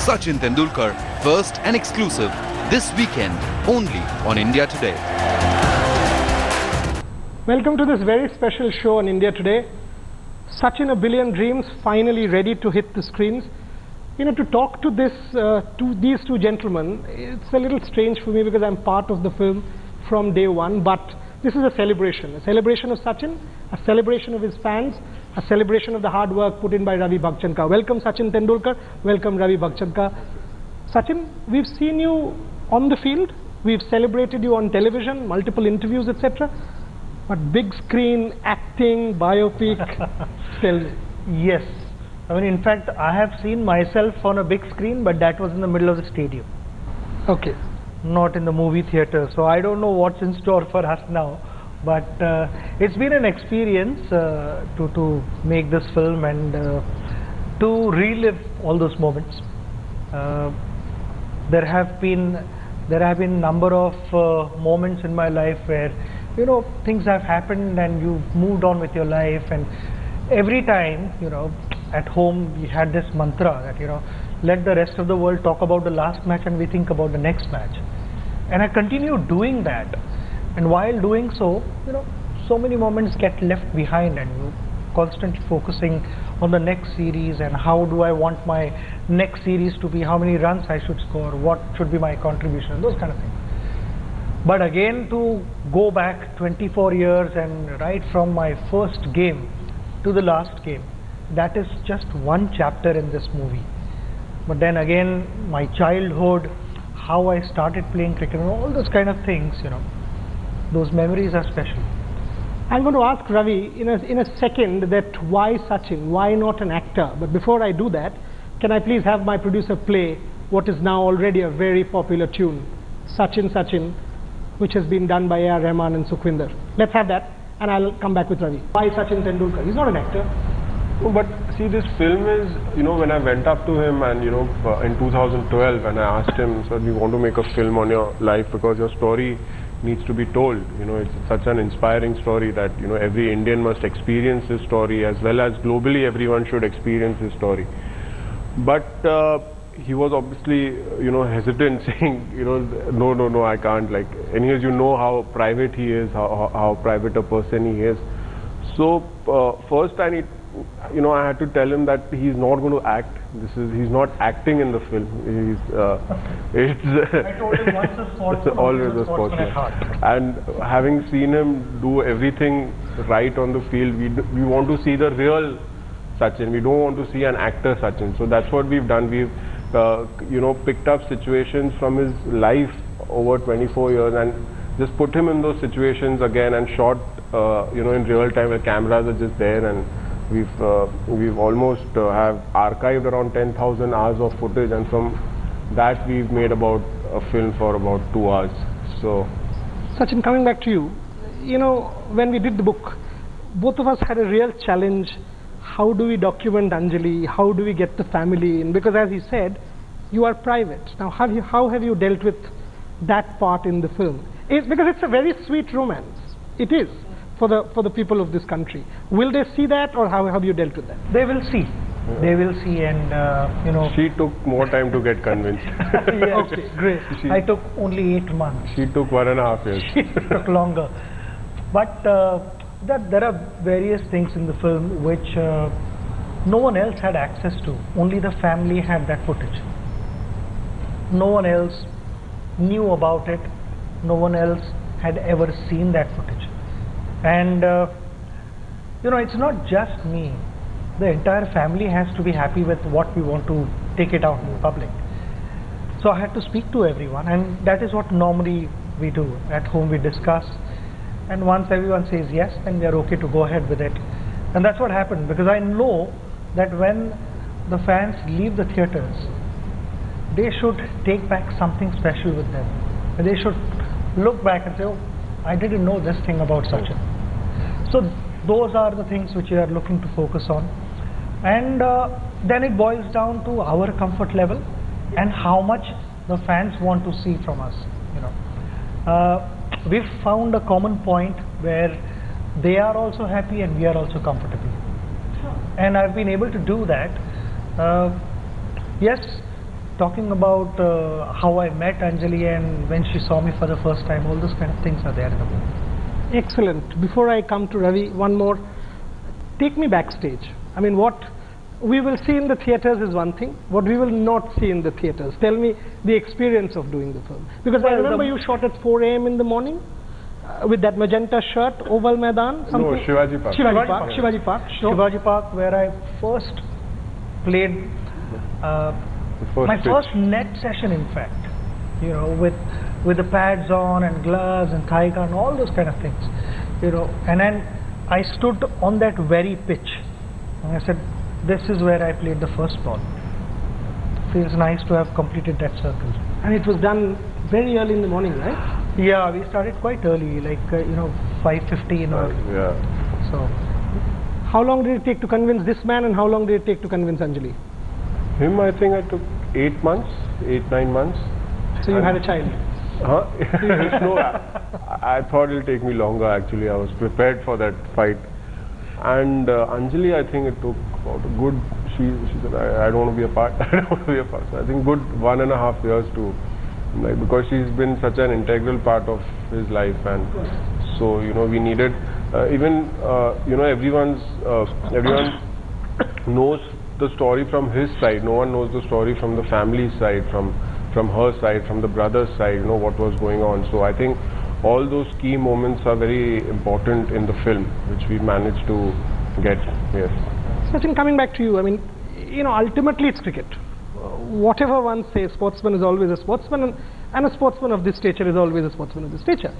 Sachin Tendulkar, first and exclusive, this weekend, only on India Today. Welcome to this very special show on India Today. Sachin, A Billion Dreams, finally ready to hit the screens. You know, to talk to these two gentlemen, it's a little strange for me because I'm part of the film from day one, but this is a celebration of Sachin, a celebration of his fans, a celebration of the hard work put in by Ravi Bhagchandka. Welcome Sachin Tendulkar, welcome Ravi Bhagchandka. Sachin, we've seen you on the field, we've celebrated you on television, multiple interviews, etc. But big screen, acting, biopic, tell me. Yes. I mean, in fact, I have seen myself on a big screen, but that was in the middle of the stadium. Okay. Not in the movie theater. So I don't know what's in store for us now. But it's been an experience to make this film and to relive all those moments. There have been number of moments in my life where, you know, things have happened and you've moved on with your life, and every time, you know, at home we had this mantra that, you know, let the rest of the world talk about the last match and we think about the next match. And I continue doing that, and while doing so, you know, so many moments get left behind and you constantly focusing on the next series and how do I want my next series to be, how many runs I should score, what should be my contribution, those kind of things. But again, to go back 24 years and right from my first game to the last game, that is just one chapter in this movie. But then again, my childhood, how I started playing cricket, and all those kind of things, you know, those memories are special. I'm going to ask Ravi in a second that why Sachin, why not an actor? But before I do that, can I please have my producer play what is now already a very popular tune, Sachin Sachin, which has been done by A.R. Rahman and Sukhwinder. Let's have that, and I'll come back with Ravi. Why Sachin Tendulkar? He's not an actor. No, but see, this film is, you know, when I went up to him and, you know, in 2012, and I asked him, sir, we want to make a film on your life because your story needs to be told. You know, it's such an inspiring story that, you know, every Indian must experience this story, as well as globally everyone should experience this story. But he was obviously, you know, hesitant, saying, you know, no, I can't. Like, anyways, you know how private he is, how private a person he is. So first I had to tell him that he's not going to act. He's not acting in the film. I told him once a sportsman, it's always a sportsman. And having seen him do everything right on the field, we want to see the real Sachin. We don't want to see an actor Sachin. So that's what we've done. We've you know, picked up situations from his life over 24 years and just put him in those situations again and shot you know, in real time. The cameras are just there, and we've almost have archived around 10,000 hours of footage, and from that we've made about a film for about 2 hours. So Sachin, coming back to you, you know, when we did the book, both of us had a real challenge. How do we document Anjali? How do we get the family in? Because as he said, you are private. Now, how have you dealt with that part in the film? Because it's a very sweet romance. It is for the people of this country. Will they see that, or how have you dealt with that? They will see. They will see, and you know. She took more time to get convinced. Yes. Okay, great. I took only 8 months. She took 1.5 years. She took longer. But there are various things in the film which no one else had access to. Only the family had that footage. No one else knew about it. No one else had ever seen that footage. And you know, it's not just me. The entire family has to be happy with what we want to take it out in the public. So I had to speak to everyone, and that is what normally we do. At home we discuss, and once everyone says yes, then we are okay to go ahead with it. And that's what happened, because I know that when the fans leave the theaters, they should take back something special with them. And they should look back and say, oh, I didn't know this thing about Sachin. So those are the things which we are looking to focus on. And then it boils down to our comfort level and how much the fans want to see from us. You know, we've found a common point where they are also happy and we are also comfortable. And I've been able to do that. Yes, talking about how I met Anjali and when she saw me for the first time, all those kind of things are there in the movie. Excellent. Before I come to Ravi, one more. Take me backstage. I mean, what we will see in the theatres is one thing. What we will not see in the theatres. Tell me the experience of doing the film. Because I remember you shot at 4 a.m. in the morning with that magenta shirt, Oval Maidan. No, Shivaji Park. Shivaji Park. Yeah. Shivaji Park. Sure. Shivaji Park, where I first played my first net session, in fact. You know, with the pads on and gloves and thigh gun, all those kind of things. You know, and then I stood on that very pitch, and I said, "This is where I played the first ball." Feels nice to have completed that circle. And it was done very early in the morning, right? Yeah, we started quite early, like 5:15 or Yeah. so. How long did it take to convince this man, and how long did it take to convince Anjali? Him, I think I took 8 months, 8-9 months. So you had a child. Huh? No, I thought it'll take me longer actually. I was prepared for that fight. And Anjali, I think it took about a good, she said, I don't want to be a part, I don't want to be a part. So I think good 1.5 years to, like, because she's been such an integral part of his life, and so, we needed, even, everyone knows the story from his side. No one knows the story from the family side, from her side, from the brother's side, what was going on. So I think all those key moments are very important in the film, which we managed to get. Yes. Sachin, coming back to you, I mean, ultimately it's cricket. Whatever one says, sportsman is always a sportsman, and a sportsman of this stature is always a sportsman of this stature.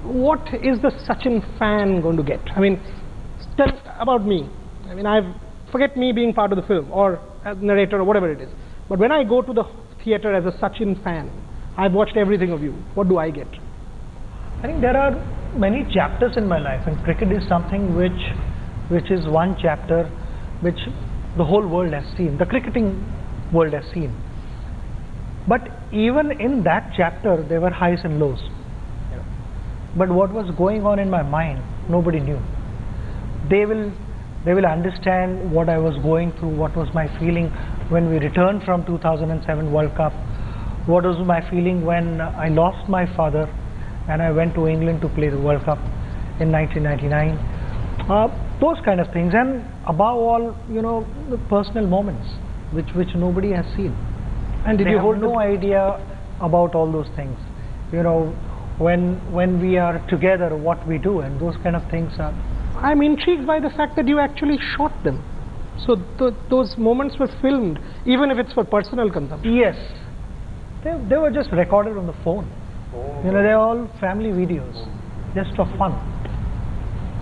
What is the Sachin fan going to get? I mean, tell about me. I mean, forget me being part of the film or as narrator or whatever it is. But when I go to the theatre as a Sachin fan, I've watched everything of you. What do I get? I think there are many chapters in my life, and cricket is something which is one chapter which the whole world has seen, the cricketing world has seen. But even in that chapter, there were highs and lows. But what was going on in my mind, nobody knew. They will understand what I was going through, what was my feeling when we returned from 2007 World Cup, what was my feeling when I lost my father and I went to England to play the World Cup in 1999. Those kind of things, and above all, the personal moments which nobody has seen. And did they you have hold no idea about all those things? When we are together, what we do, and those kind of things are. I'm intrigued by the fact that you actually shot them. So those moments were filmed, even if it's for personal consumption. Yes, they were just recorded on the phone. They're all family videos, just for fun.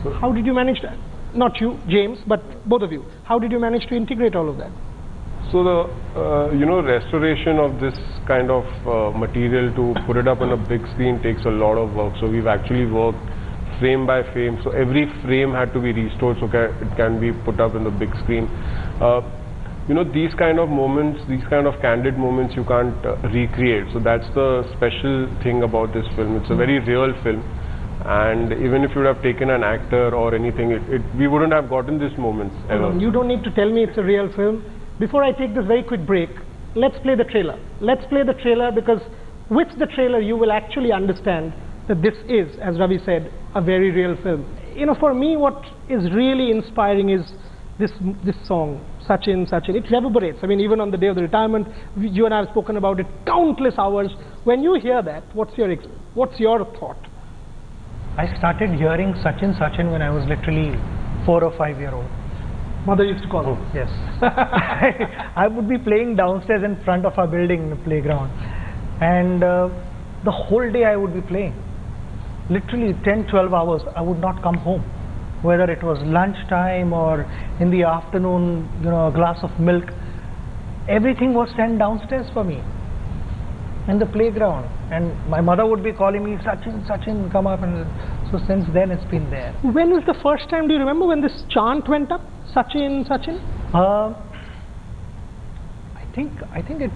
So how did you manage that? Not you, James, but both of you. How did you manage to integrate all of that? So the restoration of this kind of material, to put it up on a big screen, takes a lot of work. So we've actually worked frame by frame. So every frame had to be restored so it can be put up in the big screen. These kind of moments, these kind of candid moments, you can't recreate. So that's the special thing about this film. It's a very real film. And even if you would have taken an actor or anything, we wouldn't have gotten these moments ever. You don't need to tell me it's a real film. Before I take this very quick break, let's play the trailer. Let's play the trailer, because with the trailer you will actually understand that this is, as Ravi said, a very real film. For me, what is really inspiring is this song, Sachin, Sachin. It reverberates. I mean, even on the day of the retirement, you and I have spoken about it countless hours. When you hear that, what's your thought? I started hearing Sachin, Sachin when I was literally 4 or 5 years old. Mother used to call him. Yes. I would be playing downstairs in front of our building in the playground, and the whole day I would be playing. Literally 10-12 hours I would not come home, whether it was lunchtime or in the afternoon, a glass of milk. Everything was sent downstairs for me in the playground, and my mother would be calling me, Sachin, Sachin, come up. And so since then it's been there. When was the first time, do you remember when this chant went up, Sachin, Sachin? I think it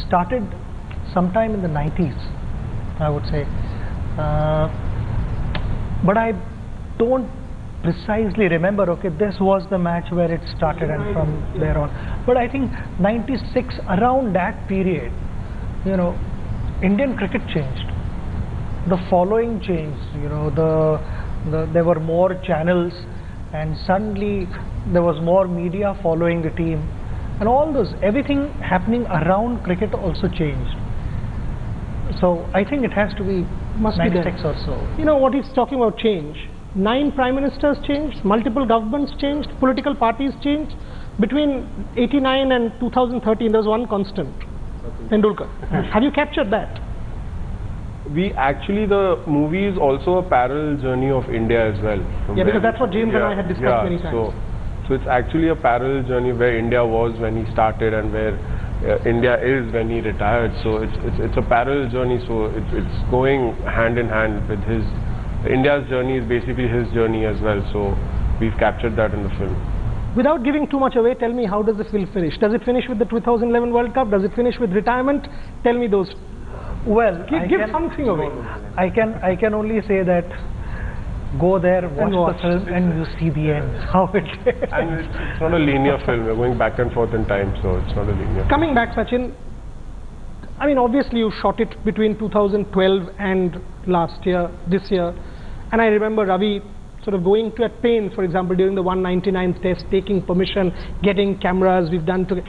started sometime in the 90s, I would say, but I don't precisely remember, okay, this was the match where it started, and from there on. But I think 96, around that period, you know, Indian cricket changed. The following changed, you know, there were more channels, and suddenly there was more media following the team, and all those, everything happening around cricket also changed. So I think it has to be Must be 96 there. or so. You know what he's talking about, change. 9 prime ministers changed, multiple governments changed, political parties changed. Between 89 and 2013, there was one constant, Tendulkar. Have you captured that? We actually, the movie is also a parallel journey of India as well. Yeah, because that's what James and I had discussed many times. So it's actually a parallel journey where India was when he started and where India is when he retired. So it's a parallel journey. So it's going hand in hand with his. India's journey is basically his journey as well. So we've captured that in the film. Without giving too much away, tell me, how does the film finish? Does it finish with the 2011 World Cup? Does it finish with retirement? Tell me those. Well, give something away. I can only say that go there, watch the film, and you see the end. How it is. And it's not a linear film. We're going back and forth in time, so it's not a linear. Coming back, Sachin, I mean, obviously you shot it between 2012 and last year, this year, and I remember Ravi sort of going to at pains, for example, during the 199th test, taking permission, getting cameras, we've done together.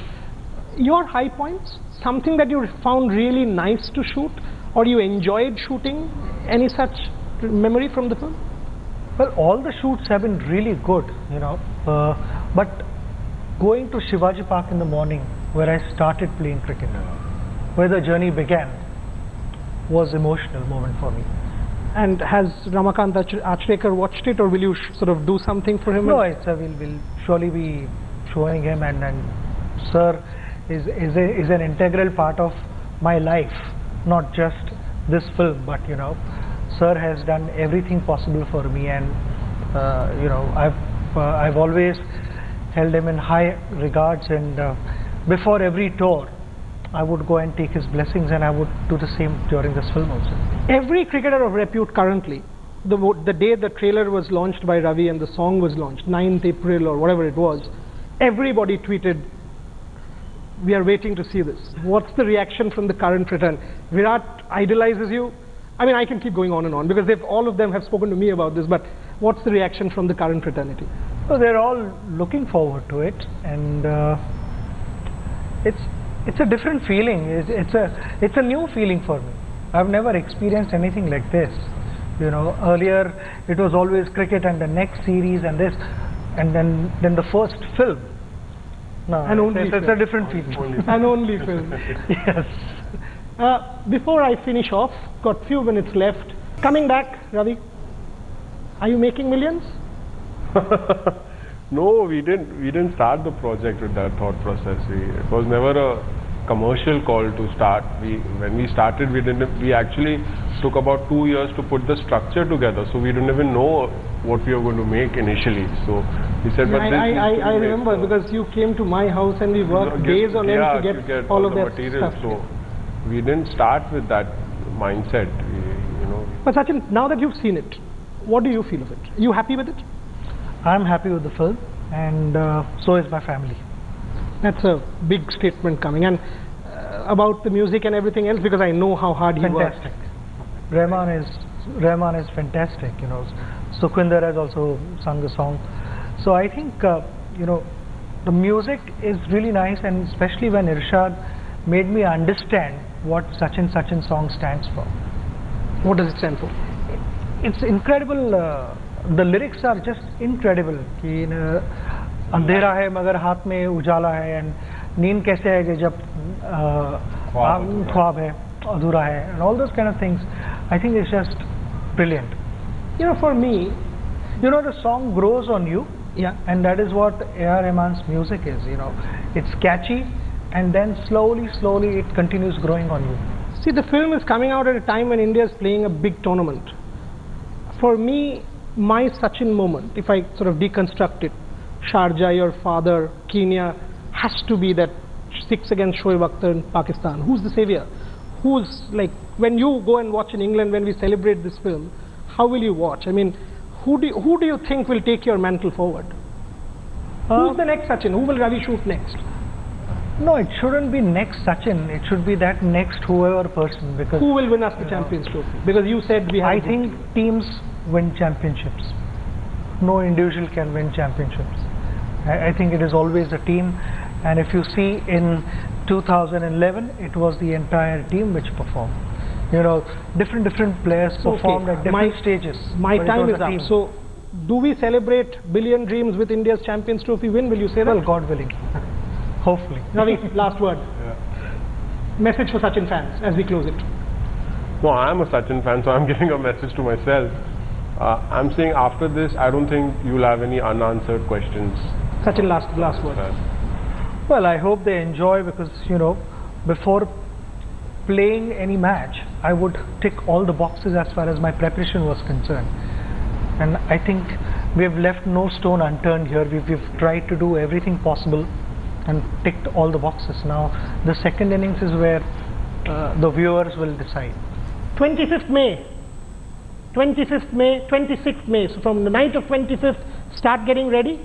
Your high points, something that you found really nice to shoot, or you enjoyed shooting, any such memory from the film? Well, all the shoots have been really good, you know, but going to Shivaji Park in the morning, where I started playing cricket, where the journey began, was emotional moment for me. And has Ramakant Achrekar watched it, or will you sort of do something for him? No, we'll surely be showing him, and Sir is an integral part of my life, not just this film, but you know, Sir has done everything possible for me, and you know, I've always held him in high regards, and before every tour I would go and take his blessings, and I would do the same during this film also. Every cricketer of repute currently, the day the trailer was launched by Ravi and the song was launched, 9th April or whatever it was, everybody tweeted, "We are waiting to see this." What's the reaction from the current return? Virat idolizes you. I mean, I can keep going on and on, because all of them have spoken to me about this, but what's the reaction from the current fraternity? So they're all looking forward to it, and it's a different feeling. It's a new feeling for me. I've never experienced anything like this. You know, earlier it was always cricket and the next series and this, and then the first film. No, it's a different feeling. An only film. Yes. Before I finish off, got few minutes left. Coming back, Ravi, are you making millions? No, we didn't start the project with that thought process. It was never a commercial call to start. When we started, we actually took about 2 years to put the structure together. So we didn't even know what we were going to make initially. So we said, but I remember, because you came to my house and we worked days on end to get all of that material. stuff. So we didn't start with that mindset. You know. But Sachin, now that you've seen it, what do you feel of it? Are you happy with it? I'm happy with the film, and so is my family. That's a big statement coming. And about the music and everything else, because I know how hard he worked. Fantastic. Rahman is fantastic. You know, Sukhwinder has also sung the song. So I think you know, the music is really nice, and especially when Irshad made me understand what Sachin song stands for. What does it stand for? It's incredible. The lyrics are just incredible. कि अंधेरा है मगर हाथ में उजाला है, and नींद कैसे है कि जब ख्वाब है अधूरा है, and all those kind of things. I think it's just brilliant. You know, for me, you know, the song grows on you. Yeah. And that is what A.R. Rahman's music is. You know, it's catchy, and then slowly it continues growing on you. See, the film is coming out at a time when India is playing a big tournament. For me, my Sachin moment, if I sort of deconstruct it, Sharjah, your father, Kenya, has to be that 6 against Shoaib Akhtar in Pakistan. Who's the savior? Who's, like, when you go and watch in England, when we celebrate this film, how will you watch? I mean, who do you think will take your mantle forward? Who's the next Sachin? Who will Ravi shoot next? No, it shouldn't be next Sachin. It should be that next whoever person, because Who will win us the Champions Trophy? Because you said we have. I think teams win championships. No individual can win championships. I think it is always a team, and if you see in 2011, it was the entire team which performed. You know, different players performed at different stages. My but time it is was a up. team. So, do we celebrate Billion Dreams with India's Champions Trophy win? Will you say that? Well, God willing. Hopefully. Ravi, last word. Yeah. Message for Sachin fans as we close it. No, I'm a Sachin fan, so I'm giving a message to myself. I'm saying after this, I don't think you'll have any unanswered questions. Sachin, last word. Well, I hope they enjoy, because, you know, before playing any match, I would tick all the boxes as far as my preparation was concerned. And I think we have left no stone unturned here. We've tried to do everything possible and ticked all the boxes. Now, the second innings is where the viewers will decide. 25th May, 25th May, 26th May. So from the night of 25th, start getting ready.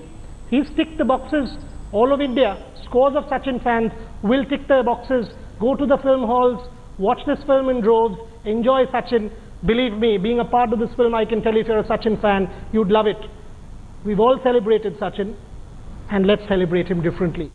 He's ticked the boxes. All of India, scores of Sachin fans will tick the boxes. Go to the film halls, watch this film in droves, enjoy Sachin. Believe me, being a part of this film, I can tell you, if you're a Sachin fan, you'd love it. We've all celebrated Sachin, and let's celebrate him differently.